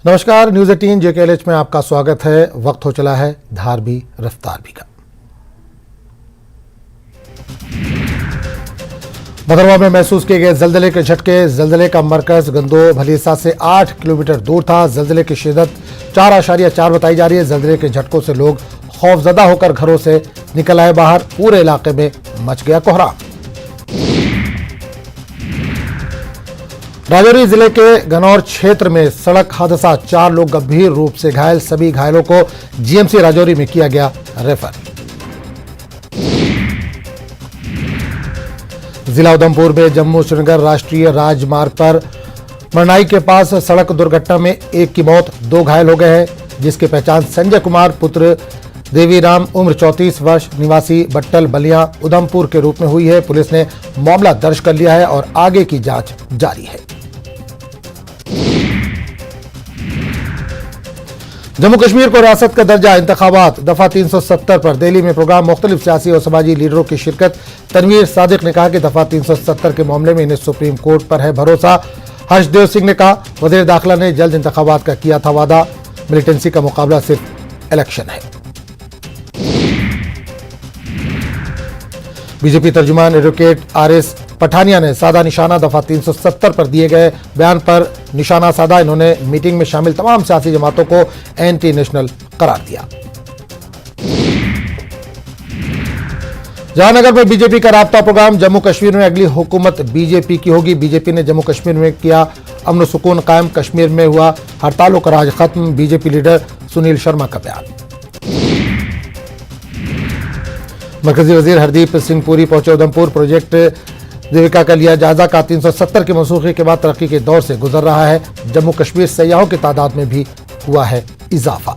नमस्कार, news 18 JKLH में आपका स्वागत है। वक्त हो चला है धार भी रफ्तार भी का। भदरवा में महसूस किए गए जल्जले के झटके। जल्जले का मरकज गंदो भलीसा से 8 किलोमीटर दूर था। जल्जले की शिद्दत 4.4 बताई जा रही है। जल्जले के झटकों से लोग खौफजदा होकर घरों से निकल आए बाहर। पूरे इलाके में मच गया कोहराम। राजौरी जिले के गनौर क्षेत्र में सड़क हादसा, 4 लोग गंभीर रूप से घायल। सभी घायलों को GMC राजौरी में किया गया रेफर। जिला उधमपुर में जम्मू श्रीनगर राष्ट्रीय राजमार्ग पर मरनाई के पास सड़क दुर्घटना में एक की मौत, 2 घायल हो गए हैं, जिसकी पहचान संजय कुमार पुत्र देवीराम उम्र 34 वर्ष निवासी बट्टल बलिया उधमपुर के रूप में हुई है। पुलिस ने मामला दर्ज कर लिया है और आगे की जांच जारी है। जम्मू कश्मीर को रियासत का दर्जा, इंतखाबात दफा 370 पर दिल्ली में प्रोग्राम, मुख्तलिफ सियासी और समाजी लीडरों की शिरकत। तनवीर सादिक ने कहा कि दफा 370 के मामले में इन्हें सुप्रीम कोर्ट पर है भरोसा। हर्षदेव सिंह ने कहा वज़ीर दाखिला ने जल्द इंतखाबात का किया था वादा। मिलिटेंसी का मुकाबला सिर्फ इलेक्शन है। बीजेपी तर्जुमान एडवोकेट RS पठानिया ने साधा निशाना, दफा 370 पर दिए गए बयान पर निशाना साधा। इन्होंने मीटिंग में शामिल तमाम सियासी जमातों को एंटी नेशनल करार दिया। जहांगीरनगर में बीजेपी का राब्ता प्रोग्राम, जम्मू कश्मीर में अगली हुकूमत बीजेपी की होगी। बीजेपी ने जम्मू कश्मीर में किया अमन सुकून कायम, कश्मीर में हुआ हड़तालों का राज खत्म। बीजेपी लीडर सुनील शर्मा का बयान। मरकजी वजीर हरदीप सिंह पुरी पहुंचे उधमपुर। प्रोजेक्ट देविका का लिया जायजा का 370 की मनसूखी के बाद तरक्की के दौर से गुजर रहा है। जम्मू कश्मीर सयाहों की तादाद में भी हुआ है इजाफा।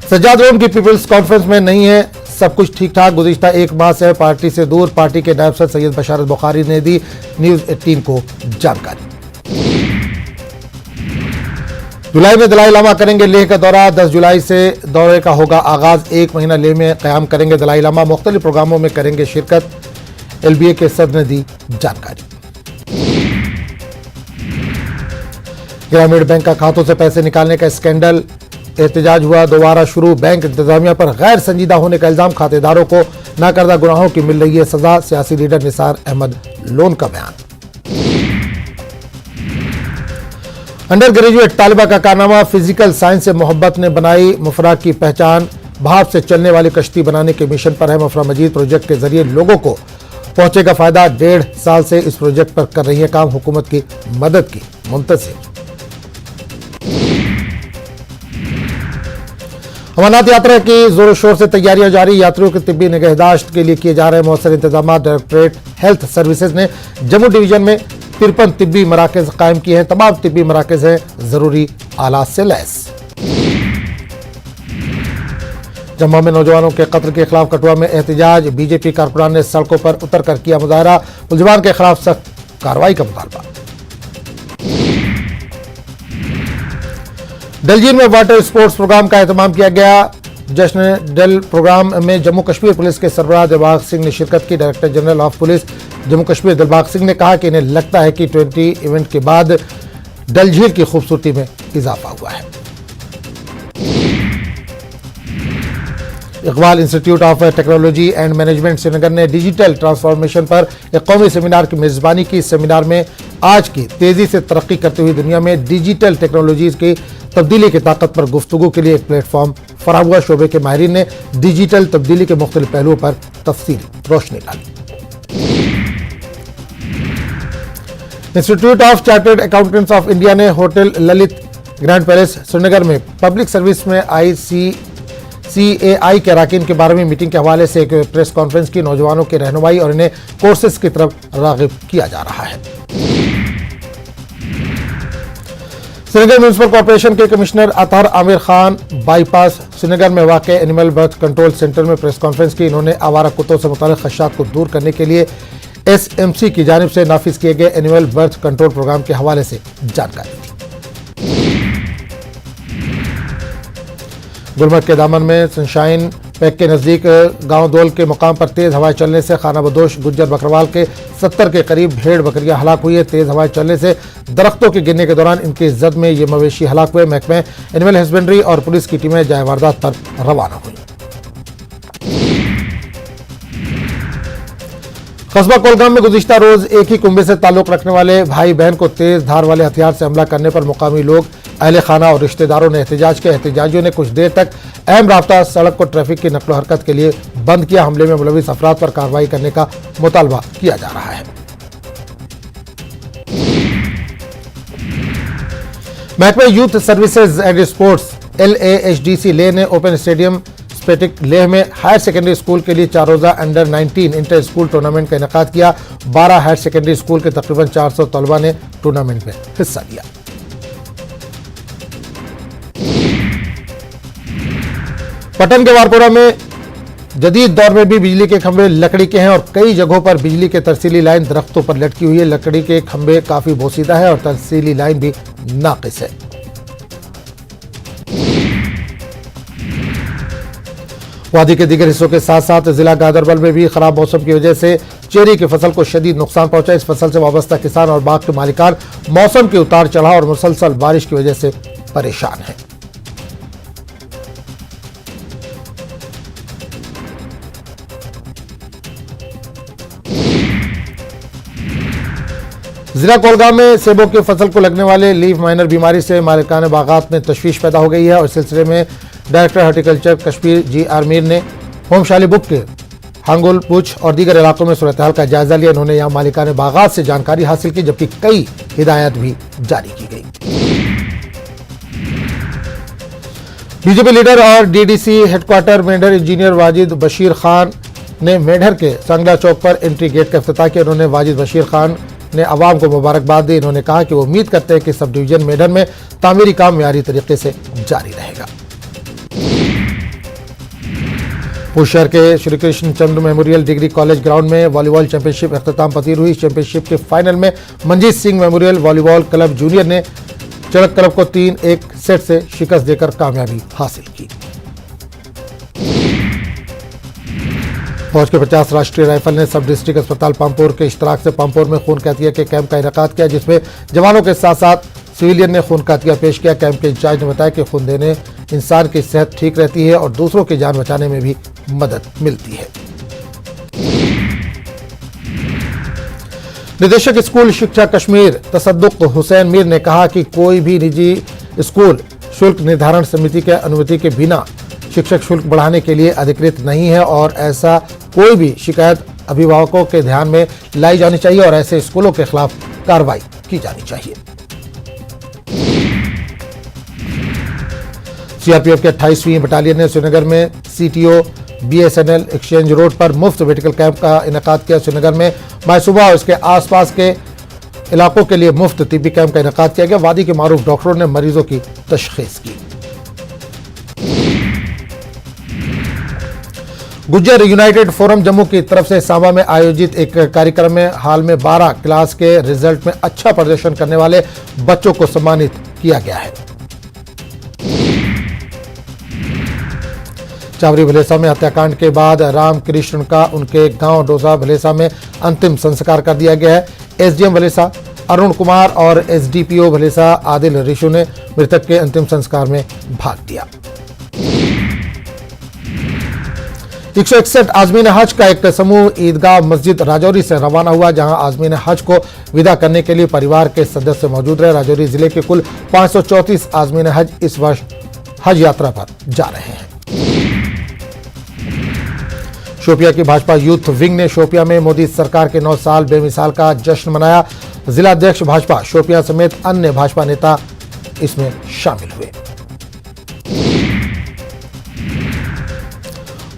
सज्जाद रोम की पीपल्स कॉन्फ्रेंस में नहीं है सब कुछ ठीक ठाक। गुज़िश्ता 1 माह से पार्टी से दूर। पार्टी के नायब सदर सैयद बशारत बुखारी ने दी न्यूज 18 को जानकारी। जुलाई में दलाई लामा करेंगे लेह का दौरा। 10 जुलाई से दौरे का होगा आगाज। 1 महीना लेह में क़याम करेंगे दलाई लामा। मुख्तलिफ प्रोग्रामों में करेंगे शिरकत। LBA के सदर ने दी जानकारी। ग्रामीण बैंक का खातों से पैसे निकालने का स्कैंडल, एहतजाज हुआ दोबारा शुरू। बैंक इंतजामिया पर गैर संजीदा होने का इल्जाम। खातेदारों को नाकर्दा गुनाहों की मिल रही है सजा। सियासी लीडर निसार अहमद लोन का बयान। अंडर ग्रेजुएट तालिबा का कारनामा, फिजिकल साइंस से मोहब्बत ने बनाई मुफरा की पहचान। भाप से चलने वाली कश्ती बनाने के मिशन पर है मुफरा मजीद। प्रोजेक्ट के जरिए लोगों को पहुंचेगा फायदा। 1.5 साल से इस प्रोजेक्ट पर कर रही है काम। हुकूमत की मदद की मुंतज़िर। अमरनाथ यात्रा की जोर शोर से तैयारियां जारी। यात्रियों की तिब्बी निगहदाश्त के लिए किए जा रहे मौसर इंतजाम। डायरेक्टरेट हेल्थ सर्विसेज ने जम्मू डिवीजन में 53 तिब्बी मराकज कायम किए हैं। तमाम तिब्बी मराकज हैं जरूरी आलात से लैस। जम्मू में नौजवानों के कत्ल के खिलाफ कठुआ में एहतजाज। बीजेपी कारकुनान ने सड़कों पर उतरकर किया मुजाहरा। मुलजिमान के खिलाफ सख्त कार्रवाई का मुतालबा। डलझील में वाटर स्पोर्ट्स प्रोग्राम का एहतमाम किया गया। जश्न डल प्रोग्राम में जम्मू कश्मीर पुलिस के सरबराह दिलबाग सिंह ने शिरकत की। Director general of police Jammu Kashmir Dilbag Singh ने कहा कि इन्हें लगता है कि 20 इवेंट के बाद डल झील की खूबसूरती में इजाफा हुआ है। Iqbal institute of technology and management Srinagar ने डिजिटल ट्रांसफॉर्मेशन पर एक कौमी सेमिनार की मेजबानी की। इस सेमिनार में आज की तेजी से तरक्की करती हुई दुनिया में डिजिटल टेक्नोलॉजीज की तब्दीली की ताकत पर गुफ्तगू के लिए एक प्लेटफॉर्म फराहम हुआ। शोबे के माहिरीन ने डिजिटल तब्दीली के मुख्तलिफ पहलुओं पर तफसीली रोशनी डाली। Institute of Chartered Accountants of India ने hotel Lalit grand palace Srinagar में पब्लिक सर्विस में ICAI के अरकान के 12वीं मीटिंग के हवाले से एक प्रेस कॉन्फ्रेंस की। नौजवानों की रहनुमाई और इन्हें कोर्सेज की तरफ रागिब किया जा रहा है। श्रीनगर म्युनिसिपल कॉर्पोरेशन के कमिश्नर अतहर आमिर खान बाईपास श्रीनगर में वाक़ एनिमल बर्थ कंट्रोल सेंटर में प्रेस कॉन्फ्रेंस की। इन्होंने आवारा कुत्तों से मुताल्लिक़ खदशात को दूर करने के लिए SMC की जानिब से नाफिज किए गए एनिमल बर्थ कंट्रोल प्रोग्राम के हवाले से जानकारी दी। गुलमर्ग के दामन में सनशाइन पैक के नजदीक गांव दोल के मुकाम पर तेज हवाएं चलने से खाना बदोश गुज्जर बकरवाल के 70 के करीब भेड़ बकरियां हलाक हुई है। तेज हवाएं चलने से दरख्तों के गिरने के दौरान इनकी जद में ये मवेशी हलाक हुए। महकमे एनिमल हस्बेंड्री और पुलिस की टीमें जाए वारदात पर रवाना हुई। कस्बा कोलगाम में गुज़िश्ता रोज एक ही कुंबे से ताल्लुक रखने वाले भाई बहन को तेज धार वाले हथियार से हमला करने पर मुकामी लोग, अहले खाना और रिश्तेदारों ने एहतजाज किया। एहतजाजियों ने कुछ देर तक अहम रास्ता सड़क को ट्रैफिक की नकलो हरकत के लिए बंद किया। हमले में मुलविस अफराद पर कार्रवाई करने का मुतालबा किया जा रहा है। महकमे youth services and sports LAHDC Leh ने ओपन स्टेडियम स्पेटिक लेह में हायर सेकेंडरी स्कूल के लिए 4 रोजा अंडर 19 इंटर स्कूल टूर्नामेंट का इनेकाद किया। 12 हायर सेकेंडरी स्कूल के तकरीबन 400 तलबा ने टूर्नामेंट में हिस्सा लिया। पटन के वारपुरा में जदीद दौर में भी बिजली के खंभे लकड़ी के हैं और कई जगहों पर बिजली के तरसीली लाइन दरख्तों पर लटकी हुई है। लकड़ी के खंभे काफी बोसीदा है और तरसीली लाइन भी नाकिस है। वादी के दीगर हिस्सों के साथ साथ जिला गांदरबल में भी खराब मौसम की वजह से चेरी की फसल को शदीद नुकसान पहुंचा। इस फसल से वाबस्ता किसान और बाग के मालिकान मौसम के उतार चढ़ाव और मुसलसल बारिश की वजह से परेशान हैं। जिला कोलगाम में सेबों की फसल को लगने वाले लीफ माइनर बीमारी से मालिकान बागात में तशवीश पैदा हो गई है और इस सिलसिले में director horticulture Kashmir GR Mir ने होमशाली बुक के हांगुल पुछ और दीगर इलाकों में सूरत हाल का जायजा लिया। इन्होंने यहाँ मालिकान बागात से जानकारी हासिल की, जबकि कई हिदायत भी जारी की गई। बीजेपी लीडर और DDC headquarter Mendhar engineer Wajid Bashir Khan ने मेंढर के संगला चौक पर एंट्री गेट का इफ्तिताह किया। उन्होंने वाजिद बशीर खान ने अवाम को मुबारकबाद दी। इन्होंने कहा कि वो उम्मीद करते हैं कि सब डिवीजन मेंढर में तामीरी काम मियारी तरीके से जारी रहेगा। पुश शहर के श्री कृष्ण चंद्र मेमोरियल डिग्री कॉलेज ग्राउंड में वॉलीबॉल चैंपियनशिप अख्ताम पजीर हुई। चैंपियनशिप के फाइनल में Manjeet Singh memorial volleyball club junior ने चरक क्लब को 3-1 सेट से शिकस्त देकर कामयाबी हासिल की। फौज के 50 राष्ट्रीय राइफल ने सब डिस्ट्रिक्ट अस्पताल पामपुर के इश्तराक से पामपुर में खून कहतिया के कैंप का इनेकाद किया, जिसमें जवानों के साथ साथ सिविलियन ने खून कहतिया पेश किया। कैंप के इंचार्ज ने बताया कि खून देने इंसान की सेहत ठीक रहती है और दूसरों की जान बचाने में भी मदद मिलती है। निदेशक स्कूल शिक्षा कश्मीर तसद्दुक हुसैन मीर ने कहा कि कोई भी निजी स्कूल शुल्क निर्धारण समिति के अनुमति के बिना शिक्षक शुल्क बढ़ाने के लिए अधिकृत नहीं है और ऐसा कोई भी शिकायत अभिभावकों के ध्यान में लाई जानी चाहिए और ऐसे स्कूलों के खिलाफ कार्रवाई की जानी चाहिए। CRPF के 28वीं बटालियन ने श्रीनगर में CTO BSNL एक्सचेंज रोड पर मुफ्त मेडिकल कैंप का इनेकाद किया। श्रीनगर में मायसूबा और इसके आसपास के इलाकों के लिए मुफ्त तिब्बी कैंप का इनेकाद किया गया। वादी के मारूफ डॉक्टरों ने मरीजों की तशखीस की। गुज्जर यूनाइटेड फोरम जम्मू की तरफ से सांबा में आयोजित एक कार्यक्रम में हाल में 12 क्लास के रिजल्ट में अच्छा प्रदर्शन करने वाले बच्चों को सम्मानित किया गया है। चावरी भलेसा में हत्याकांड के बाद रामकृष्ण का उनके गांव डोसा भलेसा में अंतिम संस्कार कर दिया गया है। SDM भलेसा अरुण कुमार और SDPO भलेसा आदिल ऋषु ने मृतक के अंतिम संस्कार में भाग लिया। 161 आज़मीन हज का एक समूह ईदगाह मस्जिद राजौरी से रवाना हुआ, जहां आज़मीन हज को विदा करने के लिए परिवार के सदस्य मौजूद रहे। राजौरी जिले के कुल 534 आज़मीन हज इस वर्ष हज यात्रा पर जा रहे हैं। शोपिया की भाजपा यूथ विंग ने शोपिया में मोदी सरकार के 9 साल बेमिसाल का जश्न मनाया। जिलाध्यक्ष भाजपा शोपिया समेत अन्य भाजपा नेता इसमें शामिल हुए।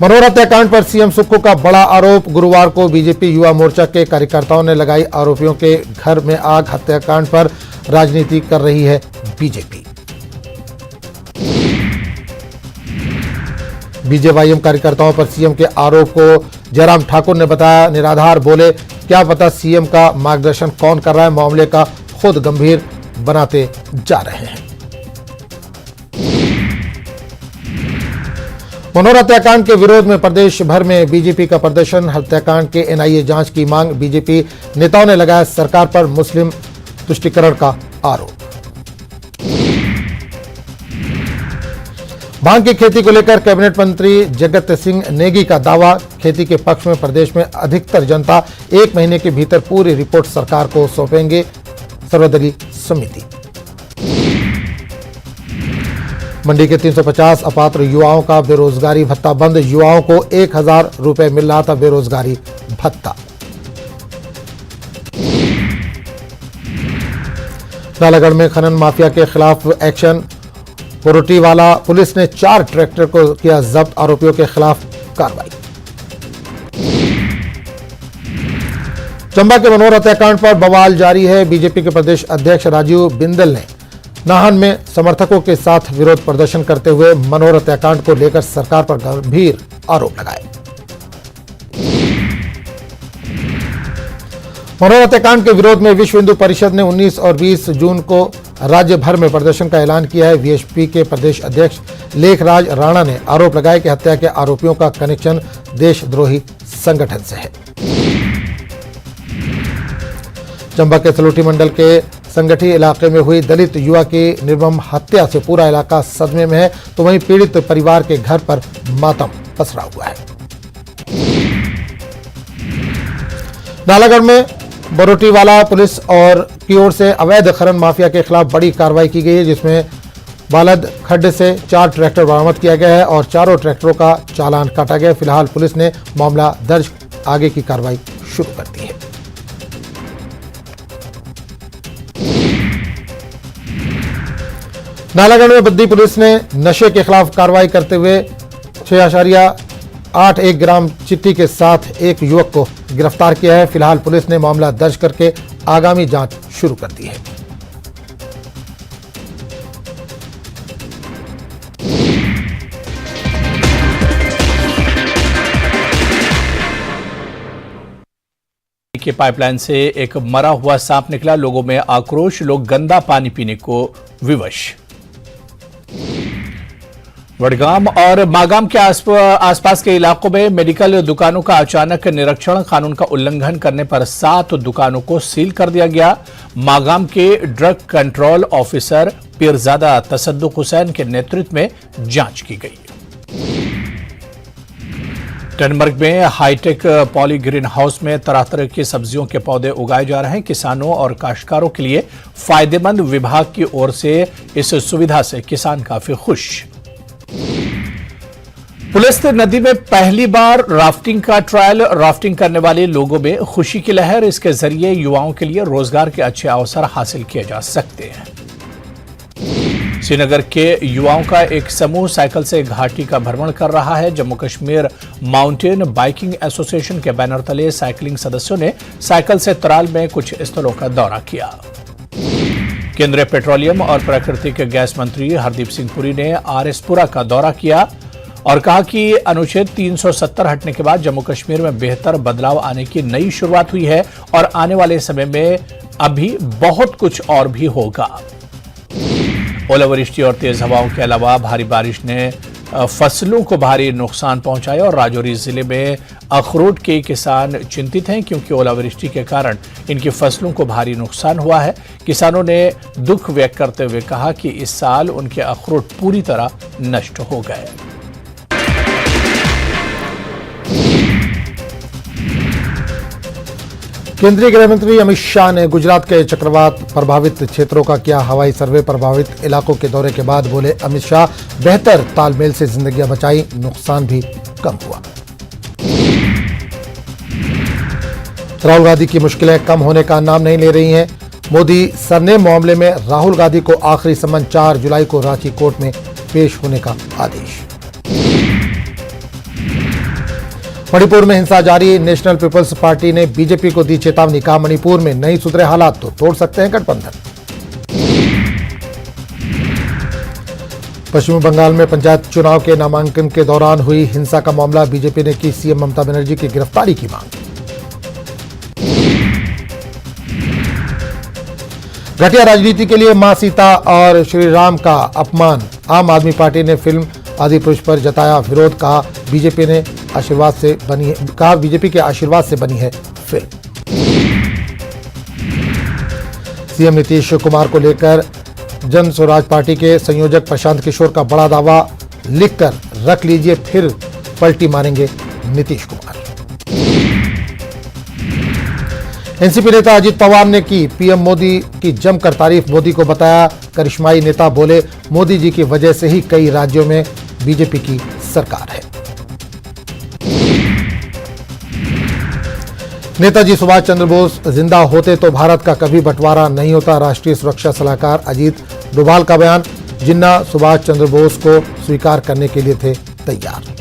मनोहर हत्याकांड पर CM सुक्खू का बड़ा आरोप। गुरुवार को बीजेपी युवा मोर्चा के कार्यकर्ताओं ने लगाई आरोपियों के घर में आग। हत्याकांड पर राजनीति कर रही है बीजेपी। BJYM कार्यकर्ताओं पर CM के आरोप को जयराम ठाकुर ने बताया निराधार। बोले क्या पता CM का मार्गदर्शन कौन कर रहा है, मामले का खुद गंभीर बनाते जा रहे हैं। मनोहर हत्याकांड के विरोध में प्रदेश भर में बीजेपी का प्रदर्शन। हत्याकांड के एनआईए जांच की मांग। बीजेपी नेताओं ने लगाया सरकार पर मुस्लिम तुष्टीकरण का आरोप। भांग की खेती को लेकर कैबिनेट मंत्री जगत सिंह नेगी का दावा। खेती के पक्ष में प्रदेश में अधिकतर जनता 1 महीने के भीतर पूरी रिपोर्ट सरकार को सौंपेंगे, सर्वदलीय समिति। मंडी के 350 अपात्र युवाओं का बेरोजगारी भत्ता बंद। युवाओं को 1000 रुपए मिल रहा था बेरोजगारी भत्ता। नालागढ़ में खनन माफिया के खिलाफ एक्शन। पोरोटीवाला पुलिस ने 4 ट्रैक्टर को किया जब्त। आरोपियों के खिलाफ कार्रवाई। चंबा के मनोहर हत्याकांड पर बवाल जारी है। बीजेपी के प्रदेश अध्यक्ष राजीव बिंदल ने नाहन में समर्थकों के साथ विरोध प्रदर्शन करते हुए मनोहर हत्याकांड को लेकर सरकार पर गंभीर आरोप लगाए। मनोहर हत्याकांड के विरोध में विश्व हिंदू परिषद ने 19 और 20 जून को राज्य भर में प्रदर्शन का ऐलान किया है। वीएचपी के प्रदेश अध्यक्ष लेखराज राणा ने आरोप लगाया कि हत्या के आरोपियों का कनेक्शन देशद्रोही संगठन से है। चंबा के सलोटी मंडल के संगठी इलाके में हुई दलित युवा की निर्मम हत्या से पूरा इलाका सदमे में है, तो वहीं पीड़ित परिवार के घर पर मातम पसरा हुआ है। नालागढ़ में बरोटीवाला पुलिस और की ओर से अवैध खनन माफिया के खिलाफ बड़ी कार्रवाई की गई है, जिसमें बालद खड्ड से 4 ट्रैक्टर बरामद किया गया है और चारों ट्रैक्टरों का चालान काटा गया। फिलहाल पुलिस ने मामला दर्ज आगे की कार्रवाई शुरू कर दी है। नालागढ़ में बद्दी पुलिस ने नशे के खिलाफ कार्रवाई करते हुए 6.81 ग्राम चिट्टी के साथ एक युवक को गिरफ्तार किया है। फिलहाल पुलिस ने मामला दर्ज करके आगामी जांच शुरू कर दी है। के पाइपलाइन से एक मरा हुआ सांप निकला। लोगों में आक्रोश, लोग गंदा पानी पीने को विवश। वडगाम और मागाम के आसपास के इलाकों में मेडिकल दुकानों का अचानक निरीक्षण। कानून का उल्लंघन करने पर 7 दुकानों को सील कर दिया गया। मागाम के drug control officer Peerzada Tasadduq Hussain के नेतृत्व में जांच की गई। टनमर्ग में हाईटेक पॉली ग्रीन हाउस में तरह तरह की सब्जियों के पौधे उगाए जा रहे हैं। किसानों और काश्तकारों के लिए फायदेमंद। विभाग की ओर से इस सुविधा से किसान काफी खुश। पुलिस नदी में पहली बार राफ्टिंग का ट्रायल। राफ्टिंग करने वाले लोगों में खुशी की लहर। इसके जरिए युवाओं के लिए रोजगार के अच्छे अवसर हासिल किए जा सकते हैं। श्रीनगर के युवाओं का एक समूह साइकिल से घाटी का भ्रमण कर रहा है। Jammu Kashmir mountain biking association के बैनर तले साइकिलिंग सदस्यों ने साइकिल से तराल में कुछ स्थलों का दौरा किया। केंद्रीय पेट्रोलियम और प्राकृतिक गैस मंत्री हरदीप सिंह पुरी ने आरएसपुरा का दौरा किया और कहा कि अनुच्छेद 370 हटने के बाद जम्मू कश्मीर में बेहतर बदलाव आने की नई शुरुआत हुई है और आने वाले समय में अभी बहुत कुछ और भी होगा। ओलावृष्टि और तेज हवाओं के अलावा भारी बारिश ने फसलों को भारी नुकसान पहुंचाया और राजौरी जिले में अखरोट के किसान चिंतित हैं, क्योंकि ओलावृष्टि के कारण इनकी फसलों को भारी नुकसान हुआ है। किसानों ने दुख व्यक्त करते हुए कहा कि इस साल उनके अखरोट पूरी तरह नष्ट हो गए। केंद्रीय गृह मंत्री अमित शाह ने गुजरात के चक्रवात प्रभावित क्षेत्रों का किया हवाई सर्वे। प्रभावित इलाकों के दौरे के बाद बोले अमित शाह, बेहतर तालमेल से जिंदगियां बचाई, नुकसान भी कम हुआ। राहुल गांधी की मुश्किलें कम होने का नाम नहीं ले रही हैं। मोदी सरनेम मामले में राहुल गांधी को आखिरी समन 4 जुलाई को रांची कोर्ट में पेश होने का आदेश। मणिपुर में हिंसा जारी। नेशनल पीपल्स पार्टी ने बीजेपी को दी चेतावनी। कहा, मणिपुर में नहीं सुधरे हालात तो तोड़ सकते हैं गठबंधन। पश्चिम बंगाल में पंचायत चुनाव के नामांकन के दौरान हुई हिंसा का मामला। बीजेपी ने की सीएम ममता बनर्जी की गिरफ्तारी की मांग। घटिया राजनीति के लिए मां सीता और श्री राम का अपमान। आम आदमी पार्टी ने फिल्म आदि पुरुष पर जताया विरोध। कहा बीजेपी के आशीर्वाद से बनी है फिल्म। सीएम नीतीश कुमार को लेकर जन स्वराज पार्टी के संयोजक प्रशांत किशोर का बड़ा दावा, लिखकर रख लीजिए फिर पलटी मारेंगे नीतीश कुमार। एनसीपी नेता अजित पवार ने की पीएम मोदी की जमकर तारीफ। मोदी को बताया करिश्माई नेता। बोले मोदी जी की वजह से ही कई राज्यों में बीजेपी की सरकार है। नेताजी सुभाष चंद्र बोस जिंदा होते तो भारत का कभी बंटवारा नहीं होता। राष्ट्रीय सुरक्षा सलाहकार अजीत डोभाल का बयान। जिन्ना सुभाष चंद्र बोस को स्वीकार करने के लिए थे तैयार।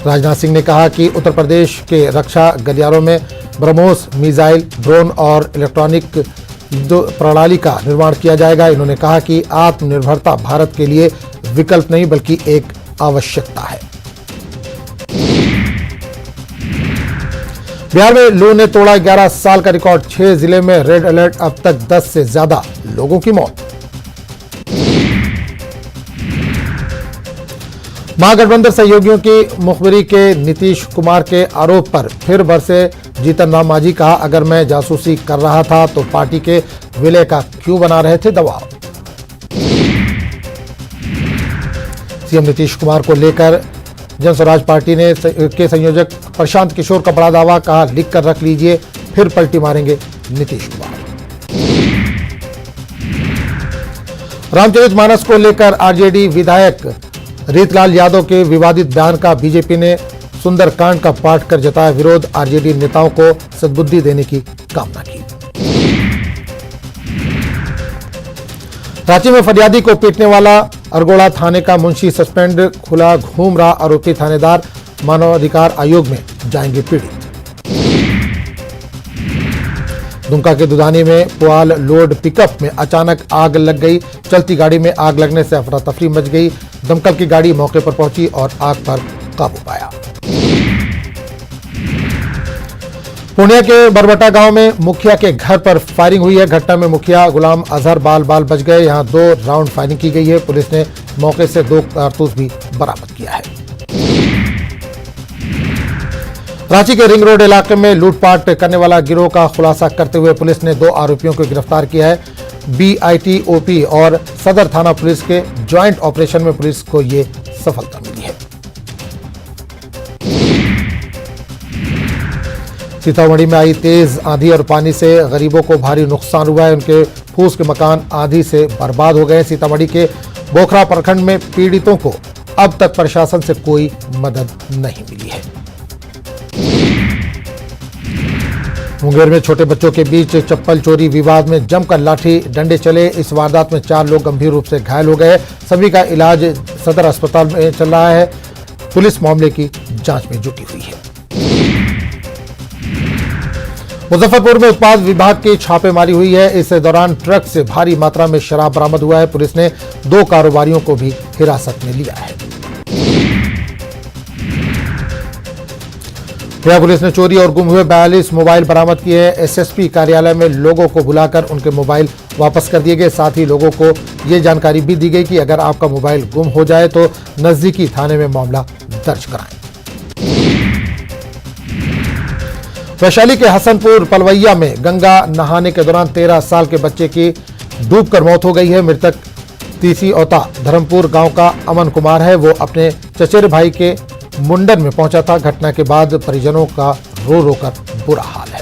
राजनाथ सिंह ने कहा कि उत्तर प्रदेश के रक्षा गलियारों में ब्रह्मोस मिसाइल, ड्रोन और इलेक्ट्रॉनिक प्रणाली का निर्माण किया जाएगा। इन्होंने कहा कि आत्मनिर्भरता भारत के लिए विकल्प नहीं बल्कि एक आवश्यकता है। बिहार में लू ने तोड़ा 11 साल का रिकॉर्ड। 6 जिले में रेड अलर्ट। अब तक 10 से ज्यादा लोगों की मौत। महागठबंधन सहयोगियों की मुखबिरी के नीतीश कुमार के आरोप पर फिर बरसे जीतन राम मांझी। कहा अगर मैं जासूसी कर रहा था तो पार्टी के विलय का क्यों बना रहे थे दबाव। सीएम नीतीश कुमार को लेकर जन स्वराज पार्टी के संयोजक प्रशांत किशोर का बड़ा दावा। कहा लिख कर रख लीजिए फिर पलटी मारेंगे नीतीश कुमार। रामचरितमानस को लेकर आरजेडी विधायक रीतलाल यादव के विवादित बयान का बीजेपी ने सुंदरकांड का पाठ कर जताया विरोध। आरजेडी नेताओं को सद्बुद्धि देने की कामना की। रांची में फरियादी को पीटने वाला अरगोड़ा थाने का मुंशी सस्पेंड। खुला घूम रहा आरोपी थानेदार मानवाधिकार आयोग में जाएंगे पीड़ित। दुमका के दुधानी में पुआल लोड पिकअप में अचानक आग लग गई। चलती गाड़ी में आग लगने से अफरा तफरी मच गई। दमकल की गाड़ी मौके पर पहुंची और आग पर काबू पाया। पुणे के बरबटा गांव में मुखिया के घर पर फायरिंग हुई है। घटना में मुखिया गुलाम अजहर बाल बच गए। यहां 2 राउंड फायरिंग की गई है। पुलिस ने मौके से 2 कारतूस भी बरामद किया है। रांची के रिंग रोड इलाके में लूटपाट करने वाला गिरोह का खुलासा करते हुए पुलिस ने 2 आरोपियों को गिरफ्तार किया है। बीआईटीओपी और सदर थाना पुलिस के ज्वाइंट ऑपरेशन में पुलिस को ये सफलता मिली है। सीतामढ़ी में आई तेज आंधी और पानी से गरीबों को भारी नुकसान हुआ है। उनके फूस के मकान आंधी से बर्बाद हो गए। सीतामढ़ी के बोखरा प्रखंड में पीड़ितों को अब तक प्रशासन से कोई मदद नहीं मिली है। मुंगेर में छोटे बच्चों के बीच चप्पल चोरी विवाद में जमकर लाठी डंडे चले। इस वारदात में 4 लोग गंभीर रूप से घायल हो गए। सभी का इलाज सदर अस्पताल में चल रहा है। पुलिस मामले की जांच में जुटी हुई है। मुजफ्फरपुर में उत्पाद विभाग की छापेमारी हुई है। इस दौरान ट्रक से भारी मात्रा में शराब बरामद हुआ है। पुलिस ने 2 कारोबारियों को भी हिरासत में लिया है। गया पुलिस ने चोरी और गुम हुए 42 मोबाइल बरामद किए हैं। एसएसपी कार्यालय में लोगों को बुलाकर उनके मोबाइल वापस कर दिए गए। साथ ही लोगों को ये जानकारी भी दी गई कि अगर आपका मोबाइल गुम हो जाए तो नजदीकी थाने में मामला दर्ज कराएं। वैशाली के हसनपुर पलवैया में गंगा नहाने के दौरान 13 साल के बच्चे की डूबकर मौत हो गई है। मृतक तीसी औता धर्मपुर गांव का अमन कुमार है। वो अपने चचेरे भाई के मुंडन में पहुंचा था। घटना के बाद परिजनों का रो रो कर बुरा हाल है।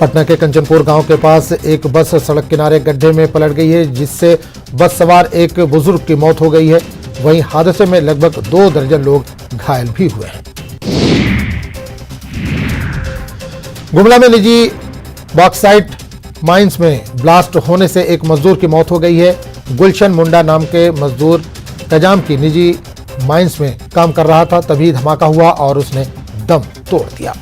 पटना के कंचनपुर गांव के पास एक बस सड़क किनारे गड्ढे में पलट गई है, जिससे बस सवार एक बुजुर्ग की मौत हो गई है। वहीं हादसे में लगभग 2 दर्जन लोग घायल भी हुए हैं। गुमला में निजी बॉक्साइट माइंस में ब्लास्ट होने से एक मजदूर की मौत हो गई है। गुलशन मुंडा नाम के मजदूर कजाम की निजी माइंस में काम कर रहा था, तभी धमाका हुआ और उसने दम तोड़ दिया।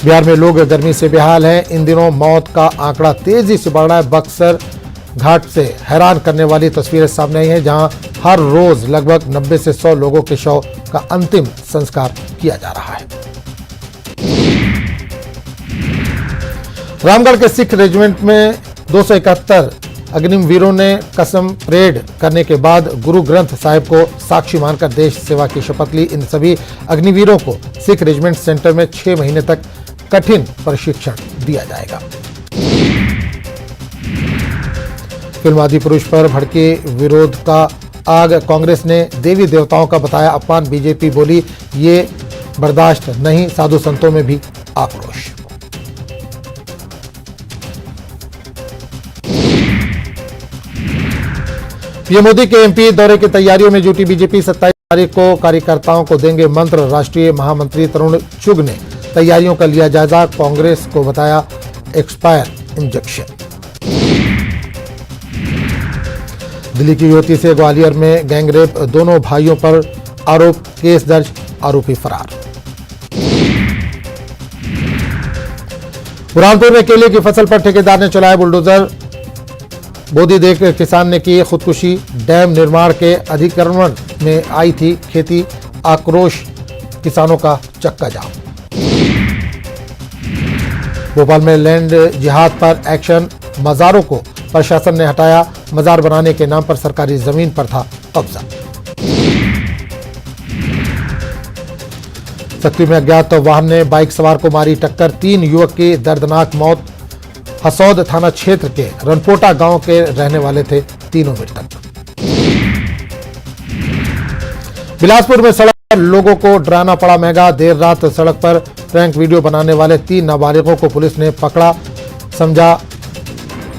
बिहार में लोग गर्मी से बेहाल हैं। इन दिनों मौत का आंकड़ा तेजी से बढ़ रहा है। बक्सर घाट से हैरान करने वाली तस्वीरें सामने आई हैं, जहां हर रोज लगभग 90 से 100 लोगों के शव का अंतिम संस्कार किया जा रहा है। रामगढ़ के सिख रेजिमेंट में 271 अग्निवीरों ने कसम परेड करने के बाद गुरु ग्रंथ साहिब को साक्षी मानकर देश सेवा की शपथ ली। इन सभी अग्निवीरों को सिख रेजिमेंट सेंटर में 6 महीने तक कठिन प्रशिक्षण दिया जाएगा। फिल्म आदिपुरुष पर भड़के विरोध का आग कांग्रेस ने देवी देवताओं का बताया अपमान। बीजेपी बोली ये बर्दाश्त नहीं, साधु संतों में भी आक्रोश। पीएम मोदी के एमपी दौरे की तैयारियों में जुटी बीजेपी। 27 तारीख को कार्यकर्ताओं को देंगे मंत्र। राष्ट्रीय महामंत्री तरुण चुग ने तैयारियों का लिया जायजा। कांग्रेस को बताया एक्सपायर इंजेक्शन। दिल्ली की युवती से ग्वालियर में गैंगरेप, दोनों भाइयों पर आरोप, केस दर्ज, आरोपी फरार। बुरहानपुर में केले की फसल पर ठेकेदार ने चलाया बुलडोजर। बोदी देख किसान ने की खुदकुशी। डैम निर्माण के अधिक्रमण में आई थी खेती, आक्रोश किसानों का चक्का जाम। भोपाल में लैंड जिहाद पर एक्शन, मजारों को प्रशासन ने हटाया। मजार बनाने के नाम पर सरकारी जमीन पर था कब्जा। सक्ती में अज्ञात वाहन ने बाइक सवार को मारी टक्कर, 3 युवक की दर्दनाक मौत। हसौद थाना क्षेत्र के रनपोटा गांव के रहने वाले थे तीनों मृतक। बिलासपुर में सड़क पर लोगों को डराना पड़ा महंगा। देर रात सड़क पर प्रैंक वीडियो बनाने वाले 3 नाबालिगों को पुलिस ने पकड़ा,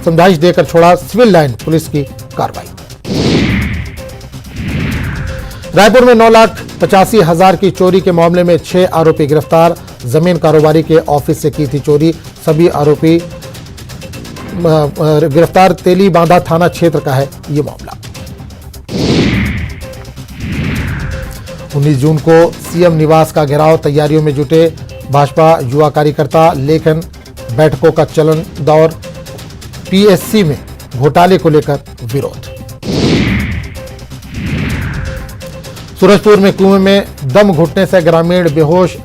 समझाइश देकर छोड़ा। सिविल लाइन पुलिस की कार्रवाई। रायपुर में 9,85,000 की चोरी के मामले में 6 आरोपी गिरफ्तार। जमीन कारोबारी के ऑफिस से की थी चोरी। सभी आरोपी गिरफ्तार। तेली बांधा थाना क्षेत्र का है ये मामला। 19 जून को सीएम निवास का घेराव, तैयारियों में जुटे भाजपा युवा कार्यकर्ता। लेखन बैठकों का चलन दौर। पीएससी में घोटाले को लेकर विरोध। सूरजपुर में कुएं में दम घुटने से ग्रामीण बेहोश।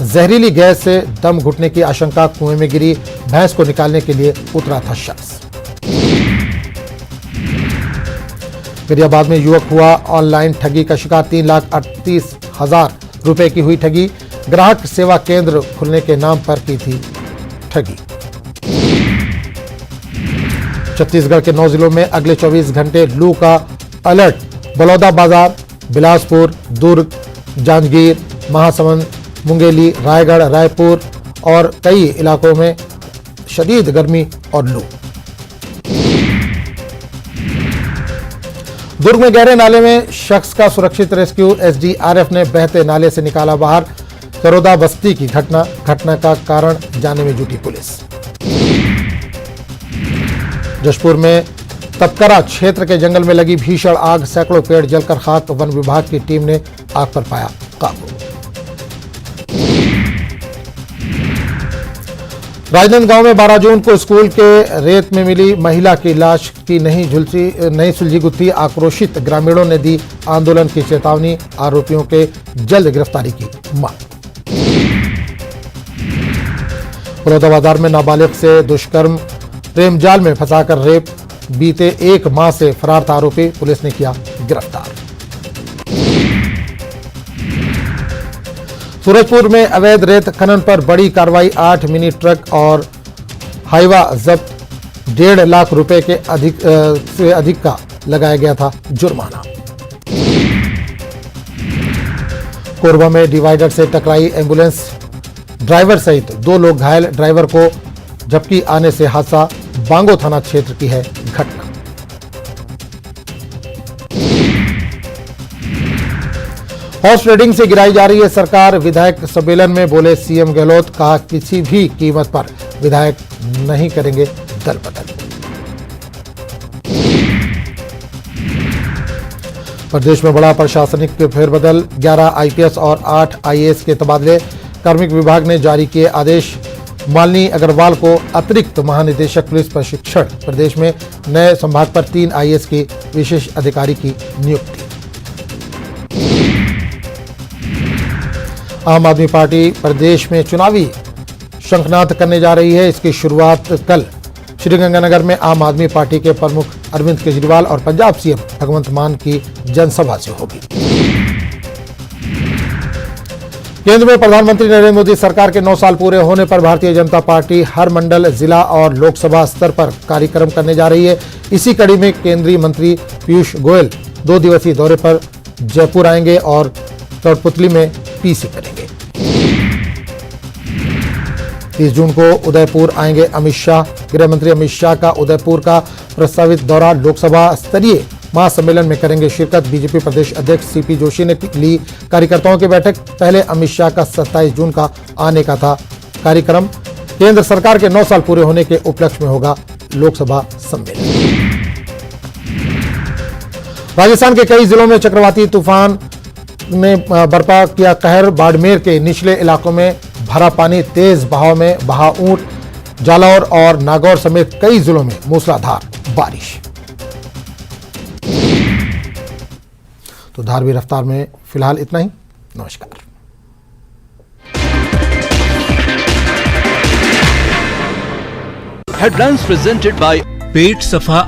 जहरीली गैस से दम घुटने की आशंका, कुएं में गिरी भैंस को निकालने के लिए उतरा था शख्स। गरियाबाद में युवक हुआ ऑनलाइन ठगी का शिकार, 3,38,000 रुपए की हुई ठगी। ग्राहक सेवा केंद्र खुलने के नाम पर की थी ठगी। छत्तीसगढ़ के 9 जिलों में अगले 24 घंटे लू का अलर्ट। बलौदाबाजार, बिलासपुर, दुर्ग, जांजगीर, महासमुंद, मुंगेली, रायगढ़, रायपुर और कई इलाकों में शदीद गर्मी और लू। दुर्ग में गहरे नाले में शख्स का सुरक्षित रेस्क्यू। एसडीआरएफ ने बहते नाले से निकाला बाहर। करोदा बस्ती की घटना का कारण जानने में जुटी पुलिस। जशपुर में तपकरा क्षेत्र के जंगल में लगी भीषण आग, सैकड़ों पेड़ जलकर खाक। वन विभाग की टीम ने आग पर पाया काबू। राजनांदगांव में 12 जून को स्कूल के रेत में मिली महिला की लाश की नहीं सुलझी गुत्थी। आक्रोशित ग्रामीणों ने दी आंदोलन की चेतावनी। आरोपियों के जल्द गिरफ्तारी की मांग। बलौदाबाजार में नाबालिग से दुष्कर्म, प्रेम जाल में फंसाकर रेप। बीते 1 माह से फरार था आरोपी, पुलिस ने किया गिरफ्तार। सूरजपुर में अवैध रेत खनन पर बड़ी कार्रवाई। 8 मिनी ट्रक और हाईवा जब्त। 1.5 लाख रुपए के अधिक का लगाया गया था जुर्माना। कोरबा में डिवाइडर से टकराई एम्बुलेंस, ड्राइवर सहित 2 लोग घायल। ड्राइवर को झपकी आने से हादसा। बांगो थाना क्षेत्र की है घटना। हॉर्स ट्रेडिंग से गिराई जा रही है सरकार। विधायक सम्मेलन में बोले सीएम गहलोत, कहा किसी भी कीमत पर विधायक नहीं करेंगे दल बदल। प्रदेश में बड़ा प्रशासनिक फेरबदल। 11 आईपीएस और 8 आईएएस के तबादले। कार्मिक विभाग ने जारी किए आदेश। मालिनी अग्रवाल को अतिरिक्त महानिदेशक पुलिस प्रशिक्षण। प्रदेश में नए संभाग पर 3 आईएएस की विशेष अधिकारी की नियुक्ति। आम आदमी पार्टी प्रदेश में चुनावी शंखनाद करने जा रही है। इसकी शुरुआत कल श्रीगंगानगर में आम आदमी पार्टी के प्रमुख अरविंद केजरीवाल और पंजाब सीएम भगवंत मान की जनसभा से होगी। केंद्र में प्रधानमंत्री नरेंद्र मोदी सरकार के 9 साल पूरे होने पर भारतीय जनता पार्टी हर मंडल, जिला और लोकसभा स्तर पर कार्यक्रम करने जा रही है। इसी कड़ी में केंद्रीय मंत्री पीयूष गोयल 2 दिवसीय दौरे पर जयपुर आएंगे और कठपुतली में पीसी करेंगे। 30 जून को उदयपुर आएंगे अमित शाह। गृह मंत्री अमित शाह का उदयपुर का प्रस्तावित दौरा लोकसभा स्तरीय महासम्मेलन में करेंगे शिरकत। बीजेपी प्रदेश अध्यक्ष सीपी जोशी ने ली कार्यकर्ताओं की बैठक। पहले अमित शाह का 27 जून का आने का था कार्यक्रम। केंद्र सरकार के 9 साल पूरे होने के उपलक्ष्य में होगा लोकसभा सम्मेलन। राजस्थान के कई जिलों में चक्रवाती तूफान ने बरपा किया कहर। बाड़मेर के निचले इलाकों में भरा पानी, तेज बहाव में बहा ऊंट। जालौर और नागौर समेत कई जिलों में मूसलाधार बारिश। तो धारवी रफ्तार में फिलहाल इतना ही। नमस्कार। Headlines presented by पेट सफा